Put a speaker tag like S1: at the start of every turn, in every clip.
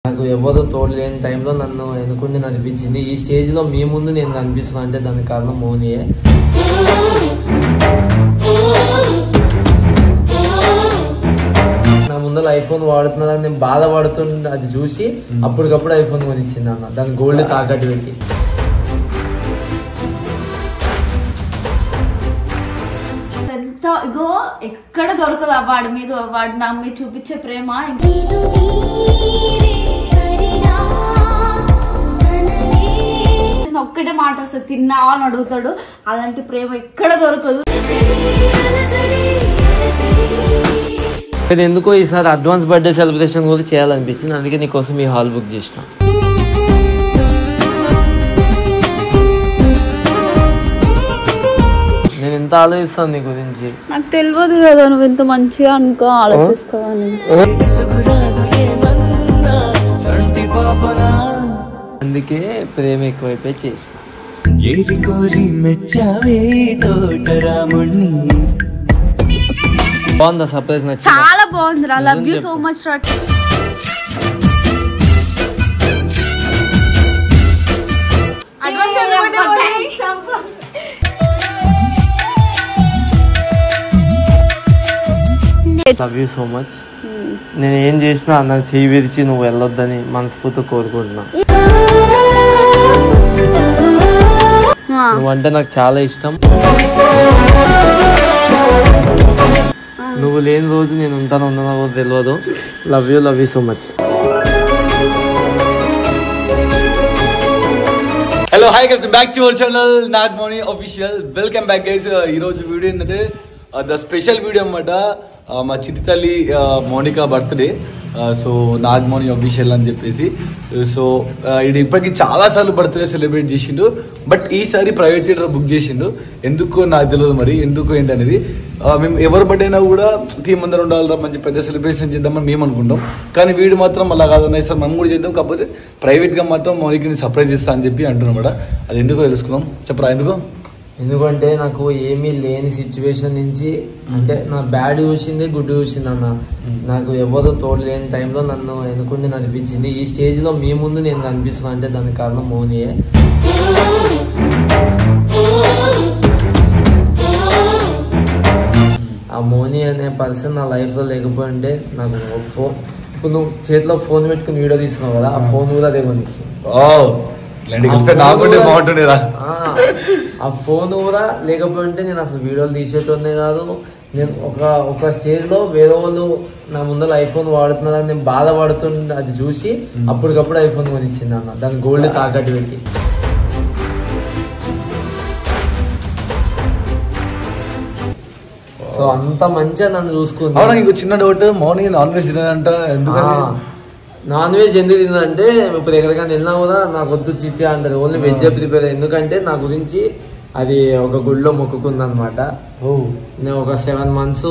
S1: నాకు ఎవరు తోడు లేని టైంలో నన్ను ఎన్నుకుని అనిపించింది. ఈ స్టేజ్ లో మీ ముందు నేను కనిపిస్తున్నా అంటే దానికి కారణం మౌనియే. నా ముందర ఐఫోన్ వాడుతున్నారని నేను బాధపడుతుంటే అది చూసి అప్పటికప్పుడు ఐఫోన్ కొనిచ్చింది అన్న, దాని గోల్డ్ తాకట్టు పెట్టి.
S2: ఇగో ఎక్కడ దొరకదు వాడి మీద, వాడు నా మీద చూపించే ప్రేమ. ఒక్కటే మాట వస్తుంది, తిన్నావా అని అడుగుతాడు. అలాంటి ప్రేమ ఎక్కడ దొరకదు.
S1: ఎందుకో ఈసారి అడ్వాన్స్ బర్త్డే సెలబ్రేషన్ కూడా చేయాలనిపించింది, అందుకే నీకోసం ఈ హాల్ బుక్ చేసిన. నేను ఎంత ఆలోచిస్తాను నీ గురించి.
S2: నాకు తెలియదు కదా నువ్వు ఎంత మంచిగా అనుకో ఆలోచిస్తావని.
S1: అందుకే ప్రేమ ఎక్కువైపోయి చేసిన. బాగుందా సర్ప్రైజ్? నచ్చింది?
S2: చాలా బాగుంది. I love you so much.
S1: Love you so much. నేను ఏం చేసినా నాకు చెయ్యి విరిచి నువ్వు వెళ్ళొద్దని మనస్ఫూర్తిగా కోరుకుంటున్నా. నువ్వంటే నాకు చాలా ఇష్టం. నువ్వు లేని రోజు నేను ఉంటాను ఉన్నానో తెలియదు. Love you so much.
S3: Hello hi guys, back to our channel Nagamani official. Welcome back guys. ఈరోజు వీడియో ఏంటంటే ద స్పెషల్ వీడియో అన్నమాట. మా చిట్టి తల్లి Monica birthday. So Nagamani official అని చెప్పేసి. సో ఇది ఇప్పటికి చాలాసార్లు బర్త్డే సెలబ్రేట్ చేసిండు, బట్ ఈసారి ప్రైవేట్ థియేటర్ బుక్ చేసిండు. ఎందుకో నాకు తెలియదు మరి, ఎందుకు ఏంటి అనేది. మేము ఎవరి బర్త్డే అయినా కూడా టీం అందరూ ఉండాలి, మంచి పెద్ద సెలబ్రేషన్ చేద్దామని మేము అనుకుంటాం. కానీ వీడు మాత్రం అలా కాదన్నా సార్ మనం కూడా చేద్దాం, కాకపోతే ప్రైవేట్గా మాత్రం మోనికని సర్ప్రైజ్ చేస్తా అని చెప్పి అంటున్నామాట. అది ఎందుకో తెలుసుకుందాం. చెప్పరా ఎందుకు?
S1: ఎందుకంటే నాకు ఏమీ లేని సిచ్యువేషన్ నుంచి, అంటే నా బ్యాడ్ చూసింది గుడ్ చూసింది అన్న. నాకు ఎవరు తోడు లేని టైంలో నన్ను ఎన్నుకుని అనిపించింది. ఈ స్టేజ్ లో మీ ముందు నేను కనిపిస్తున్నా అంటే దానికి కారణం మౌనియే. ఆ మౌని అనే పర్సన్ నా లైఫ్ లో లేకపోయి ఉంటే నాకు ఫోన్, ఇప్పుడు నువ్వు చేతిలో ఫోన్ పెట్టుకుని వీడియో తీస్తున్నావు కదా, ఆ ఫోన్ కూడా అదే కొనిచ్చింది. ఆ ఫోన్ కూడా లేకపోయి ఉంటే నేను అసలు వీడియోలు తీసేటోనే కాదు. నేను ఒక స్టేజ్ లో వేరే వాళ్ళు నా ముందర ఐఫోన్ వాడుతున్నారని నేను బాధపడుతుంటే అది చూసి అప్పటికప్పుడు ఐఫోన్ కొనిచ్చింది అన్న, దాని గోల్డ్ తాకట్టు పెట్టి. సో అంత మంచిగా నన్ను చూసుకుంది.
S3: చిన్న డౌట్, మార్నింగ్ నాన్ వెజ్ తినదంట, ఎందుకంటే
S1: నాన్ వెజ్ ఎందుకు తిందంటే ఇప్పుడు ఎక్కడికైనా వెళ్ళినా కూడా నాకు వద్దు చిచ్చే అంటారు, ఓన్లీ వెజ్ ప్రిపేర్. ఎందుకంటే నా గురించి అది ఒక గుడిలో మొక్కుకుంది అనమాట. నేను ఒక 7 months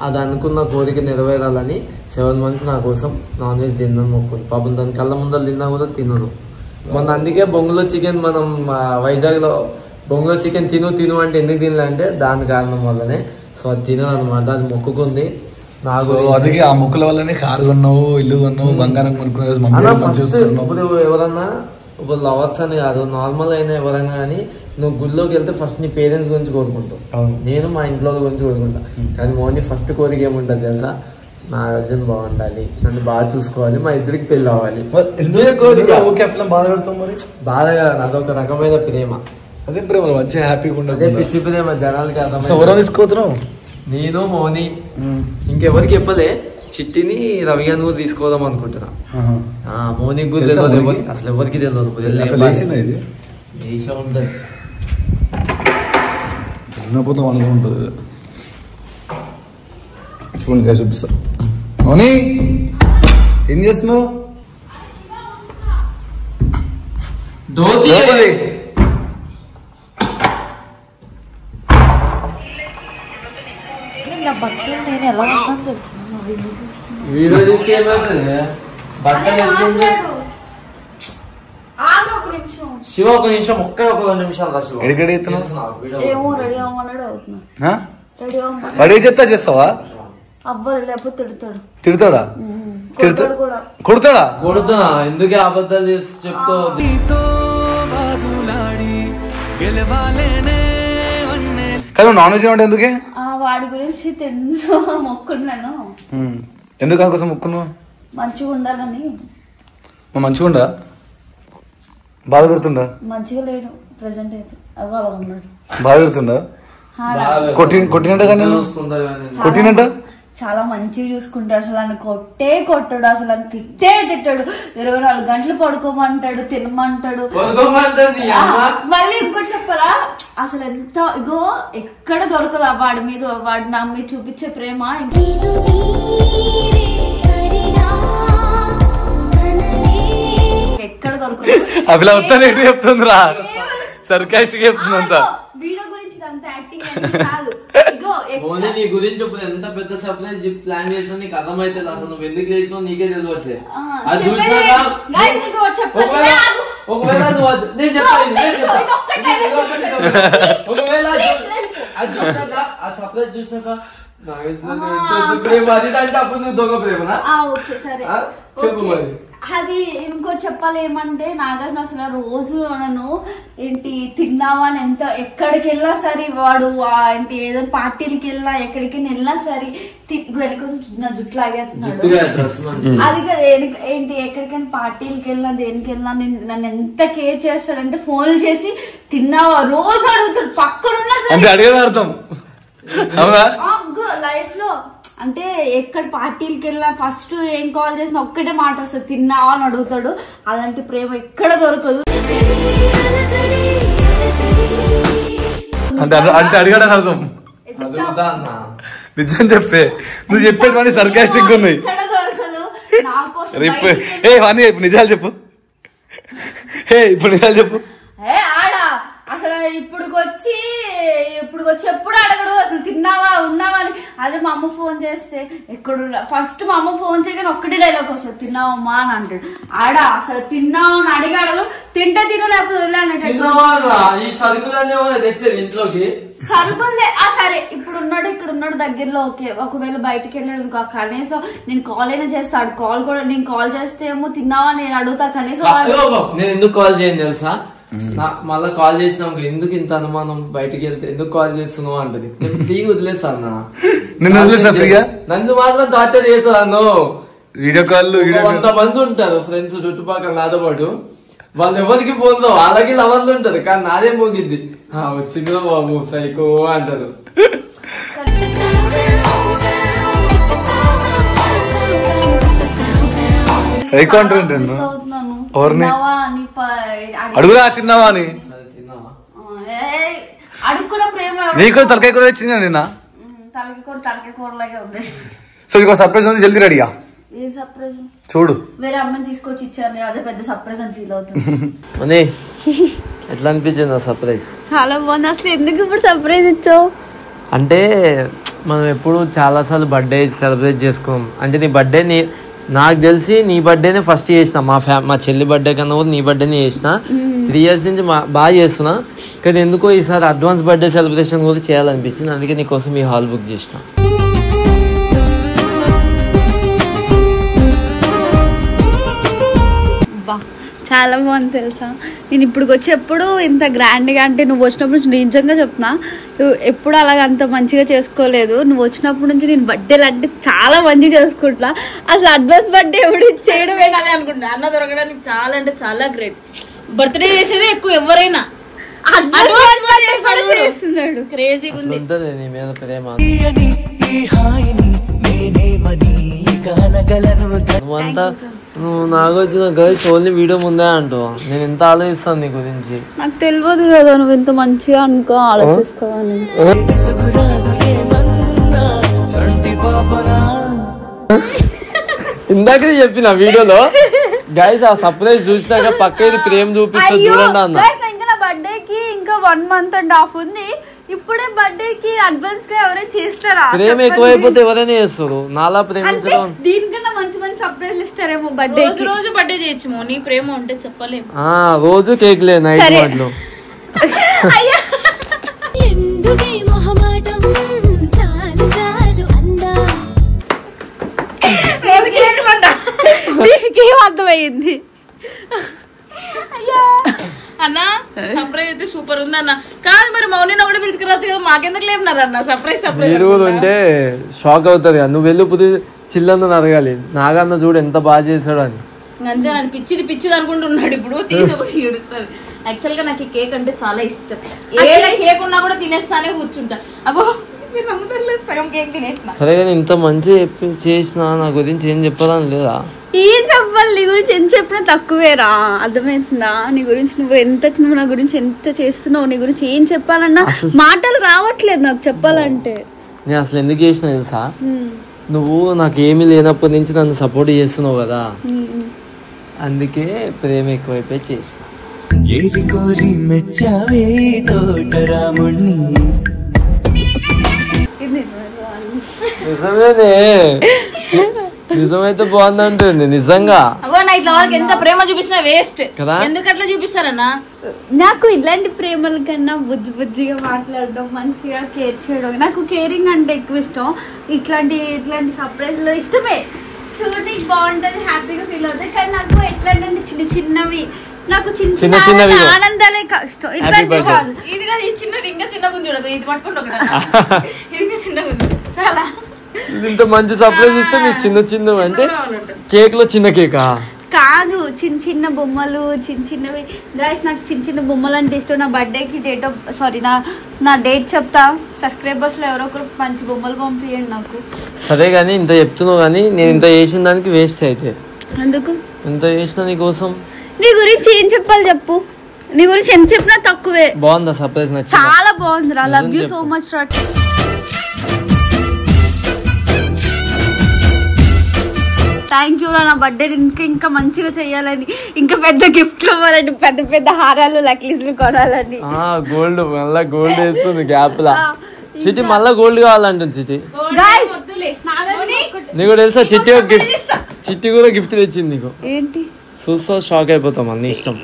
S1: అది అనుకున్న కోరిక నెరవేరాలని 7 months నా కోసం నాన్ వెజ్ తిన్నాను మొక్కుంది. పాపం దాని కళ్ళ ముందర తిన్నా కూడా తినను. మొన్న అందుకే బొంగులో చికెన్, మనం వైజాగ్లో బొంగులో చికెన్ తిను అంటే ఎందుకు తినలే అంటే దాని కారణం వల్లనే. సో అది తినదు అనమాట, అది మొక్కుకుంది.
S3: అందుకే ఆ మొక్కుల వల్లనే కారు కొన్నావు, ఇల్లు కొన్నావు, బంగారం కొనుక్కున్నావు.
S1: ఇప్పుడు ఎవరన్నా ఇప్పుడు లవర్స్ అని కాదు, నార్మల్ అయినా ఎవరైనా కానీ నువ్వు గుళ్ళోకి వెళ్తే ఫస్ట్ నీ పేరెంట్స్ గురించి కోరుకుంటావు. నేను మా ఇంట్లో గురించి కోరుకుంటా. కానీ మోని ఫస్ట్ కోరిక ఏముంటుంది తెలుసా? నా అర్జున్ బాగుండాలి, నన్ను బాగా చూసుకోవాలి, మా ఇద్దరికి పెళ్ళి అవ్వాలి. బాధ కాదు, అదొక రకమైన ప్రేమ.
S3: అదే ప్రేమ, మంచిగా హ్యాపీగా ఉండదు.
S1: అదే పిచ్చి ప్రేమ జనాలకి అర్థం.
S3: తీసుకోతున్నావు?
S1: నేను మౌని, ఇంకెవరికి చెప్పలే. చిట్టిని రవి గారిని కూడా తీసుకోదాం అనుకుంటున్నా. మౌనికి కూడా తెలియదు, అసలు ఎవరికి తెలియదు. ఉంటుంది
S3: చూడండి, చూపిస్తా. మౌని ఏం చేస్తున్నావు?
S1: వీడియో తీసి ఏమవుతుంది? బట్టలు శివ ఒక నిమిషం, ఒక్క 2 నిమిషాలు రా శివ.
S3: రెడీ చెప్తా చేస్తావా?
S2: అవ్వరు లేకపోతే తిడతాడు.
S3: తిడతాడా? కొడతాడా?
S1: కొడుతున్నా, ఎందుకే అబద్ధాలు చేసి చెప్తావు?
S3: కానీ నాన్ వెజ్ అంటే ఎందుకే?
S2: వాడి గురించి తిన్నా మొక్కున్నాను.
S3: ఎందుకు అందుకోసం మొక్కున్నావు?
S2: మంచిగా ఉండాలని.
S3: మంచిగా ఉండా? బాధ పెడుతుందా?
S2: మంచిగా లేడు ప్రెసెంట్ అయితే, అలా ఉన్నాడు.
S3: బాధ పెడుతుందా? కొట్టినట్ట కొట్టినట్ట
S2: చాలా మంచిగా చూసుకుంటాడు. అసలు అని కొట్టాడు, అసలు అని తిట్టాడు. 24 గంటలు పడుకోమంటాడు, తినమంటాడు. మళ్ళీ ఇంకోటి చెప్పాలా, అసలు ఎంత ఇగో ఎక్కడ దొరకదు వాడి మీద, వాడి నా మీద చూపించే ప్రేమ ఎక్కడ దొరకదు.
S3: అలా వస్తాను చెప్తుందిరా, సర్కాస్టిక్ చెప్తుందంతా.
S2: వీడియో గురించి యాక్టింగ్ కాదు.
S1: నీ గురించి ఇప్పుడు ఎంత పెద్ద సర్ప్రైజ్ ప్లాన్ చేసినా నీకు అర్థమైతుంది. అసలు నువ్వు ఎందుకు చేసినావు నీకే తెలియట్లేదు. అది చూసినాక ఒకవేళ నేను చెప్పాలి, ఒకవేళ అది చూసాక ఆ సర్ప్రైజ్ చూసాక ప్రేమ అది అంటే అప్పుడు నువ్వు దొంగ ప్రేమనా?
S2: ఓకే సరే
S1: చెప్పు మరి.
S2: అది ఇంకోటి చెప్పాలి ఏమంటే, నాగార్జున అసలు రోజు నన్ను ఏంటి తిన్నావా అని ఎంత ఎక్కడికి వెళ్ళినా సరే, వాడు ఏంటి ఏదైనా పార్టీలకి వెళ్ళినా ఎక్కడికి వెళ్ళినా సరే వెనక నా జుట్టు లాగేస్తున్నాడు. అది కదా ఏంటి ఎక్కడికైనా పార్టీలకి వెళ్ళినా దేనికి వెళ్ళినా నన్ను ఎంత కేర్ చేస్తాడంటే, ఫోన్లు చేసి తిన్నావా రోజు అడుగుతాడు పక్కనున్నా
S3: అర్థం
S2: లైఫ్ లో. అంటే ఎక్కడ పార్టీలకి వెళ్ళినా ఫస్ట్ ఏం కాల్ చేసినా ఒక్కటే మాట వస్తుంది, తిన్నావా అని అడుగుతాడు. అలాంటి ప్రేమ ఎక్కడ దొరకదు.
S3: అంటే అడిగాడని అర్థం. నిజం చెప్పే, నువ్వు చెప్పేటువంటి సర్కాస్టిక్ ఉన్నాయి.
S2: ఎక్కడ దొరకదు.
S3: ఇప్పుడు నిజాలు చెప్పు, ఇప్పుడు నిజాలు చెప్పు.
S2: ఆడా అసలు ఇప్పుడుకొచ్చి ఎప్పుడు అడగడు అసలు తిన్నావా ఉన్నావా అని. అదే మా అమ్మ ఫోన్ చేస్తే ఎక్కడున్నా ఫస్ట్ మా అమ్మ ఫోన్ చేయగానే ఒక్కటి డైలాగ్ వస్తుంది, తిన్నావమ్మా అని అంటాడు. ఆడ అసలు తిన్నావా అని అడిగాడు. తింటే తిన లేకపోతే
S1: ఇంట్లోకి
S2: సరుకుందే. సరే ఇప్పుడు ఉన్నాడు, ఇక్కడ ఉన్నాడు దగ్గరలో, ఓకే. ఒకవేళ బయటకు వెళ్ళాడు ఇంకా కనీసం నేను కాల్ అయినా చేస్తాడు. కాల్ కూడా నేను కాల్ చేస్తే ఏమో తిన్నావా నేను అడుగుతా కనీసం.
S1: నేను ఎందుకు కాల్ చేయను తెలుసా? మళ్ళా కాల్ చేసినాం ఎందుకు ఇంత అనుమానం, బయటకి వెళ్తే ఎందుకు కాల్ చేస్తున్నావు అంటది. నేను ఫ్రీగా వదిలేస్తాను, నన్ను మాత్రం టార్చర్ చేస్తాను.
S3: వీడియో కాల్
S1: కొంతమంది ఉంటారు ఫ్రెండ్స్ చుట్టుపక్కల నాతో పాటు, వాళ్ళు ఎవరికి ఫోన్ లో వాళ్ళకి లవర్లు ఉంటది కానీ నాదే మోగిద్ది. వచ్చిందో బాబు సైకో అంటారు.
S3: సైకో అంటారు. అడుగురా తిన్నావా అని.
S2: అడుక్కున్న ప్రేమ
S3: నీకు తలకాయ కూర వచ్చింది నిన్న.
S2: తలకాయ కూరలాగే ఉంది.
S3: సో నీకు సర్ప్రైజ్ ఉంది, జల్దీ రెడీగా.
S2: A surprise?
S3: చూడు,
S2: వేరే అమ్మని తీసుకొచ్చి ఇచ్చాను, అదే పెద్ద సర్ప్రైజ్ అని ఫీల్ అవుతుంది.
S1: ఎట్లా అనిపించింది ఆ సర్ప్రైజ్?
S2: చాలా బాగుంది. అసలు ఎందుకు ఇప్పుడు సర్ప్రైజ్ ఇచ్చావు?
S1: అంటే మనం ఎప్పుడు చాలా సార్లు బర్త్డే సెలబ్రేట్ చేసుకున్నాం. అంటే నీ బర్త్డే నాకు తెలిసి నీ బర్త్డేనే ఫస్ట్ చేసిన, మా చెల్లి బర్త్డే కన్నా కూడా నీ బర్త్డేనే చేసిన. 3 years నుంచి బాగా చేస్తున్నా. కానీ ఎందుకో ఈసారి అడ్వాన్స్ బర్త్డే సెలబ్రేషన్ కూడా చేయాలనిపించింది. అందుకే నీకోసం ఈ హాల్ బుక్ చేసిన.
S2: చాలా బాగుంది తెలుసా. నేను ఇప్పుడు వచ్చి ఎప్పుడు ఇంత గ్రాండ్గా, అంటే నువ్వు వచ్చినప్పుడు నుంచి నిజంగా చెప్తున్నా, ఎప్పుడు అలాగ అంత మంచిగా చేసుకోలేదు. నువ్వు వచ్చినప్పటి నుంచి నేను బర్త్డేలు అంటే చాలా మంచిగా చేసుకుంటున్నా. అసలు అడ్వాన్స్ బర్త్డే ఎవడు చేయడమే కానీ అనుకుంటున్నా. అన్న దొరకడానికి చాలా అంటే చాలా గ్రేట్. బర్త్డే చేసేదే ఎక్కువ ఎవరైనా చేస్తున్నాడు. క్రేజీగా ఉంది.
S1: నీ మీద ప్రేమ నువ్వు నాగార్జున గర్ల్స్ ఓన్లీ వీడియో ముందే అంటావు. నేను ఎంత ఆలోచిస్తాను నీ గురించి.
S2: నాకు తెలియదు కదా నువ్వు ఇంత మంచిగా ఆలోచిస్తావని.
S1: ఇందాక చెప్పిన వీడియోలో గైస్ ఆ సర్ప్రైజ్ చూసినాక పక్క ఇది ప్రేమ చూపిస్తుంది చూడండి అన్న.
S2: ఇంకా నా బర్త్డేకి ఇంకా 1 month ఉంది. ఇప్పుడే బర్త్డేకి అడ్వాన్స్ గా ఎవరైనా చేస్తారా?
S1: ప్రేమ ఎక్కువైపోతే ఎవరైనా చేస్తారు. నాలా ప్రేమించడం
S2: దీనికన్నా మంచి మంచి సర్ప్రైజ్ ఇస్తారేమో. బర్త్డే రోజు బర్త్డే చేయొచ్చు. నీ ప్రేమ ఉంటే చెప్పలేము.
S1: రోజు కేక్ లే నైట్ వాటిలో.
S2: నీకేం అర్థమైంది
S4: అన్న సర్ప్రైజ్ అయితే సూపర్ ఉంది అన్న. కాదు మరి మౌనిని కూడా పిలుచుకురావచ్చు కదా, మాకెందుకు లేపున్నారు అన్న సర్ప్రైజ్
S1: ఉంటే షాక్ అవుతుంది కదా. నువ్వు వెళ్ళి పుది చిల్లన్న అడగాలి, నాగన్న చూడు ఎంత బాగా చేశాడు అని.
S4: అంతే నన్ను పిచ్చిది అనుకుంటున్నాడు ఇప్పుడు. తీసుకొని యాక్చువల్ గా నాకు ఈ కేక్ అంటే చాలా ఇష్టం. ఏ కేక్ ఉన్నా కూడా తినేస్తానే కూర్చుంటా. అగో మీరు నమ్ముతారు, సగం కేక్ తినేసిన.
S1: సరే కానీ ఇంత మంచి చేసిన నా గురించి ఏం చెప్పాలని లేదా?
S2: ఏం చెప్పాలి? నీ గురించి ఎంత చెప్పినా తక్కువేరా, అర్థమవుతుందా? నీ గురించి నువ్వు నా గురించి ఎంత చేస్తున్నావు, నీ గురించి ఏం చెప్పాలన్నా మాటలు రావట్లేదు నాకు చెప్పాలంటే.
S1: నేను అసలు ఎందుకు చేసిన తెలుసా? నువ్వు నాకు ఏమీ లేనప్పటి నుంచి నన్ను సపోర్ట్ చేస్తున్నావు కదా, అందుకే ప్రేమ ఎక్కువైపోయి చేసిన. నిజమేనే, నిజమైతే బాగుందంటుంది నిజంగా.
S4: ఇట్లా వాళ్ళకి ఎంత ప్రేమ చూపిస్తున్నా వేస్ట్ కదా. ఎందుకు అట్లా చూపిస్తారన్నా?
S2: నాకు ఇలాంటి ప్రేమల కన్నా బుద్ధిగా మాట్లాడడం, మంచిగా కేర్ చేయడం, నాకు కేరింగ్ అంటే ఎక్కువ ఇష్టం. ఇట్లాంటి సర్ప్రైజ్ లో ఇష్టమే, చూడడానికి బాగుంటది, హ్యాపీగా ఫీల్ అవుతాయి. కానీ నాకు ఎట్లాంటి చిన్నవి, నాకు చిన్న ఆనందాలే కష్టం. ఇట్లాంటి కాదు.
S4: ఇది కాదు, ఈ చిన్నది ఇంకా చిన్నగా ఉంది చూడదు, ఇది పట్టుకుంటూ ఇది చిన్నగా ఉంది చాలా.
S1: ఇంత మంచి సర్ప్రైజ్ ఇస్తే నీ చిన్న అంటే కేక్ లో చిన్న కేకా
S2: కాదు, చిన్న బొమ్మలు, చిన్నవి. గైస్ నాకు చిన్న బొమ్మలు అంటే ఇష్టం. నా బర్త్డేకి నా డేట్ చెప్తా, సబ్స్క్రైబర్స్ లో ఎవరో ఒకరు మంచి బొమ్మలు పంపించండి నాకు.
S1: సరే కానీ ఇంత చెప్తున్నావు కానీ నేను ఇంత చేసిన దానికి వేస్ట్ అయితే.
S2: ఎందుకు
S1: ఇంత చేసిన నీ కోసం?
S2: నీ గురించి ఏం చెప్పాలి చెప్పు? నీ గురించి ఎంత చెప్పినా తక్కువే.
S1: బాగుందా సర్ప్రైజ్?
S2: చాలా బాగుంది రా, లవ్ యూ సో మచ్ రా. థ్యాంక్ యూ రా, నా బర్త్డే ఇంకా మంచిగా చెయ్యాలని, ఇంకా పెద్ద గిఫ్ట్లు ఇవ్వాలని, పెద్ద హారాలు నెక్లెస్లు కొనాలని.
S1: గోల్డ్ మళ్ళా గోల్డ్ వేస్తుంది గ్యాప్ లా. చిట్టి మళ్ళా గోల్డ్ కావాలంటుంది చిట్టి. నీకు తెలుసా చిట్టి కూడా గిఫ్ట్ తెచ్చింది నీకు.
S2: ఏంటి?
S1: చూస్తా షాక్ అయిపోతాం, అన్ని ఇష్టం.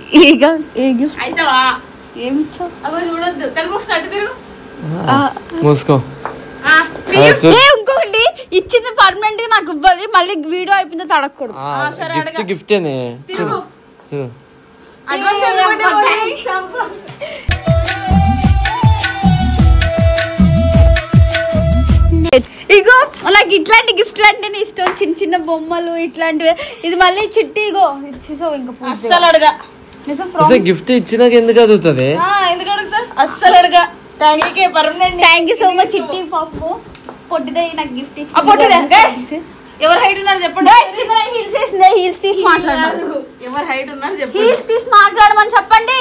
S1: మూసుకో.
S2: ఇంకొకటి ఇచ్చింది పర్మనెంట్ గా నాకు ఇవ్వాలి, మళ్ళీ వీడియో అయిపోయింది తడకూడదు.
S1: గిఫ్టేనే.
S2: ఇగో నాకు ఇట్లాంటి గిఫ్ట్లు అంటేనే ఇష్టం, చిన్న బొమ్మలు ఇట్లాంటివి. ఇది మళ్ళీ చిట్టి ఇగో ఇచ్చేసావు. ఇంకా
S4: అస్సలు అడగా
S1: గిఫ్ట్ ఇచ్చినాక ఎందుకు అడుగుతుంది?
S4: ఎందుకు అడుగుతా? అస్సలు అడగా.
S2: థ్యాంక్ యూ సో మచ్ చిట్టి పాపు. పొట్టిదే నాకు గిఫ్ట్ ఇచ్చి.
S4: ఎవరు హైట్ ఉన్నారు చెప్పండి.
S2: హీల్స్ తీసి మాట్లాడారు.
S4: ఎవరు హైట్ ఉన్నారు చెప్పండి.
S2: హీల్స్ తీసి మాట్లాడమని చెప్పండి.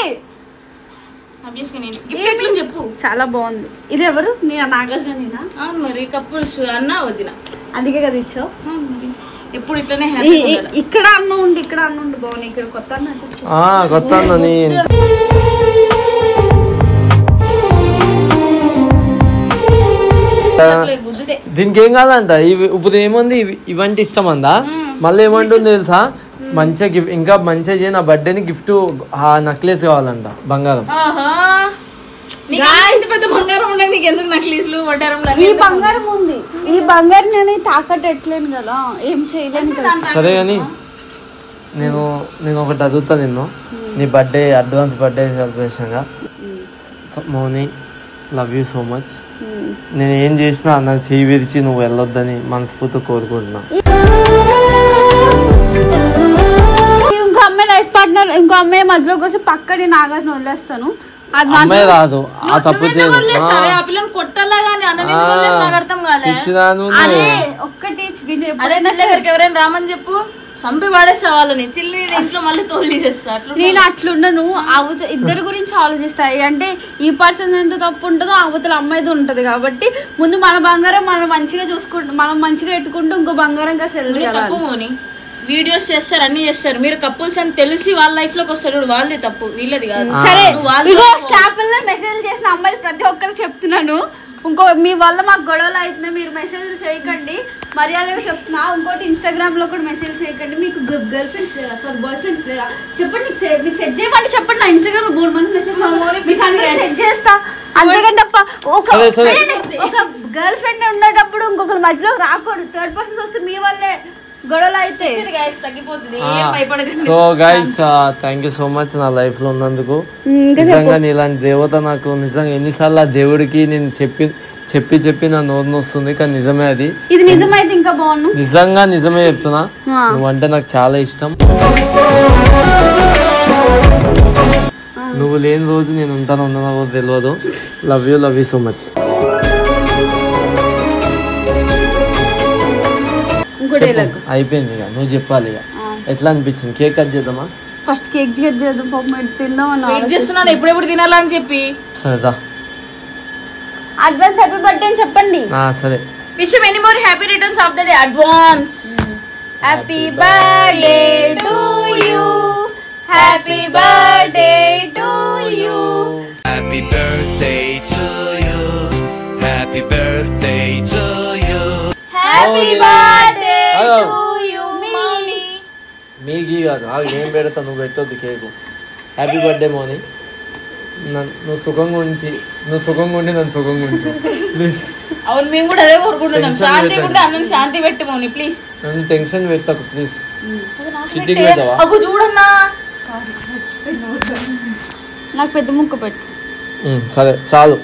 S4: చెప్పు.
S2: చాలా బాగుంది. ఇది ఎవరు? నేను నాగార్జున.
S4: మరి కపుల్స్ అన్న వదిన,
S2: అందుకే కదా ఇచ్చావు.
S4: ఎప్పుడు ఇట్లనే
S2: ఇక్కడ అన్న ఉండి బాగుంది. ఇక్కడ కొత్త
S1: అన్న దీనికి ఏం కాదంట. ఇప్పుడు ఏముంది, ఇవంటే ఇష్టం అందా? మళ్ళీ ఏమంటుంది తెలుసా? మంచిగా గిఫ్ట్, ఇంకా మంచిగా చేయ, నా బర్త్డేని గిఫ్ట్ నెక్లెస్ కావాలంట, బంగారం.
S2: ఈ బంగారం ఉంది, ఈ బంగారం నేను తాకట్టెట్లేను కదా, ఏం చేయలేను కదా.
S1: సరే కానీ నేను ఒకటి అడుగుతా నిన్ను. నీ బర్త్డే, అడ్వాన్స్ బర్త్డే సెలబ్రేషన్ గా. మౌని, లవ్ యూ సో మచ్. నేను ఏం చేసినా నాకు చేయి విరిచి నువ్వు వెళ్ళొద్దని మనస్ఫూర్తిగా కోరుకుంటున్నా.
S2: ఇంకో అమ్మాయి లైఫ్ పార్ట్నర్, ఇంకో అమ్మాయి మధ్యలోకి వస్తే పక్క నేను ఆగాన్ని వదిలేస్తాను.
S1: అమ్మాయి రాదు, ఆ తప్పు చేయను.
S4: ఎవరైనా రామని చెప్పు, సంపి వాడేస్తా వాళ్ళని. చిల్లి ఇంట్లో మళ్ళీ తోలి చేస్తా.
S2: నేను అట్లుండను, ఇద్దరు గురించి ఆలోచిస్తాయి. అంటే ఈ పర్సన్ ఎంత తప్పు ఉంటుందో అవతల అమ్మాయిది ఉంటది. కాబట్టి ముందు మన బంగారం మనం మంచిగా చూసుకుంటాం, మనం మంచిగా పెట్టుకుంటూ ఇంకో బంగారం
S4: తప్పు. మోని వీడియోస్ చేస్తారు, అన్ని చేస్తారు. మీరు కపుల్స్ అని తెలిసి వాళ్ళ లైఫ్ లోకి వస్తారు, వాళ్ళది తప్పు, వీళ్ళది కాదు.
S2: సరే, మెసేజ్ చేసిన అమ్మాయిలు ప్రతి ఒక్కరికి చెప్తున్నాను, ఇంకో మీ వల్ల మాకు గొడవలు అవుతున్నాయి, మీరు మెసేజ్ చేయకండి, మర్యాదగా చెప్తున్నా. ఇంకోటి ఇన్స్టాగ్రామ్ లో కూడా మెసేజ్ చేయకండి. మీకు గర్ల్ ఫ్రెండ్స్ లేదా, సార్ బాయ్ ఫ్రెండ్స్ లేదా చెప్పండి. మీకు సెట్ చేయమంటే చెప్పండి. నా ఇన్స్టాగ్రామ్ లో 3 మంది మెసేజ్ మీకు సెట్ చేస్తా, అంతేగాని తప్ప ఒక గర్ల్ ఫ్రెండ్ ఉండేటప్పుడు ఇంకొకరు మధ్యలో రాకూడదు. థర్డ్ పర్సన్ వస్తే మీ వల్లే గొడవలు అయితే
S4: guys, తగ్గిపోతుంది ఏం భయపడకండి.
S1: So guys thank you so much నా లైఫ్ లో ఉన్నందుకు. నిజంగా నీలాంటి దేవత నాకు నిజంగా ఎన్నిసార్లు ఆ దేవుడికి నేను చెప్పి నా నోరు నొస్తుంది, కానీ నిజమే అది.
S2: ఇది నిజమైతే ఇంకా బాగుండు.
S1: నిజంగా నిజమే చెప్తున్నా, నువ్వంటే నాకు చాలా ఇష్టం. నువ్వు లేని రోజు నేను ఉంటాను ఉండనో తెలియదు. Love you so much. అయిపోయింది ఇక, నువ్వు చెప్పాలి ఇక ఎట్లా అనిపించింది. కేక్ కట్ చేద్దామా?
S2: ఫస్ట్ కేక్ కట్ చేద్దాం, పాపం తిందాం
S4: వెయిట్ చేస్తున్నాను ఎప్పుడెప్పుడు తినాలని చెప్పి.
S1: సరేదా,
S2: అడ్వాన్స్ హ్యాపీ బర్త్డే అని చెప్పండి.
S1: సరే.
S4: Wish many more happy returns of the day advance.
S2: Happy birthday to you, happy birthday to you,
S5: Happy birthday to you. Happy birthday to you.
S4: Happy birthday to you Mouni.
S1: మీకి కాదు, ఏం పెడతా, నువ్వు పెట్టొద్దు cake. Happy birthday మౌని. నువ్వు సుఖంగా ఉండి నన్ను సుఖంగా ఉంచు ప్లీజ్.
S4: అవును, మేము కూడా అదే కోరుకుంటున్నాం. శాంతి కూడా అన్నం శాంతి పెట్టు మౌని ప్లీజ్.
S1: నన్ను టెన్షన్ పెట్టకు ప్లీజ్.
S4: అగు చూడన్నా,
S2: నాకు పెద్ద ముక్క పెట్టు.
S1: సరే చాలు.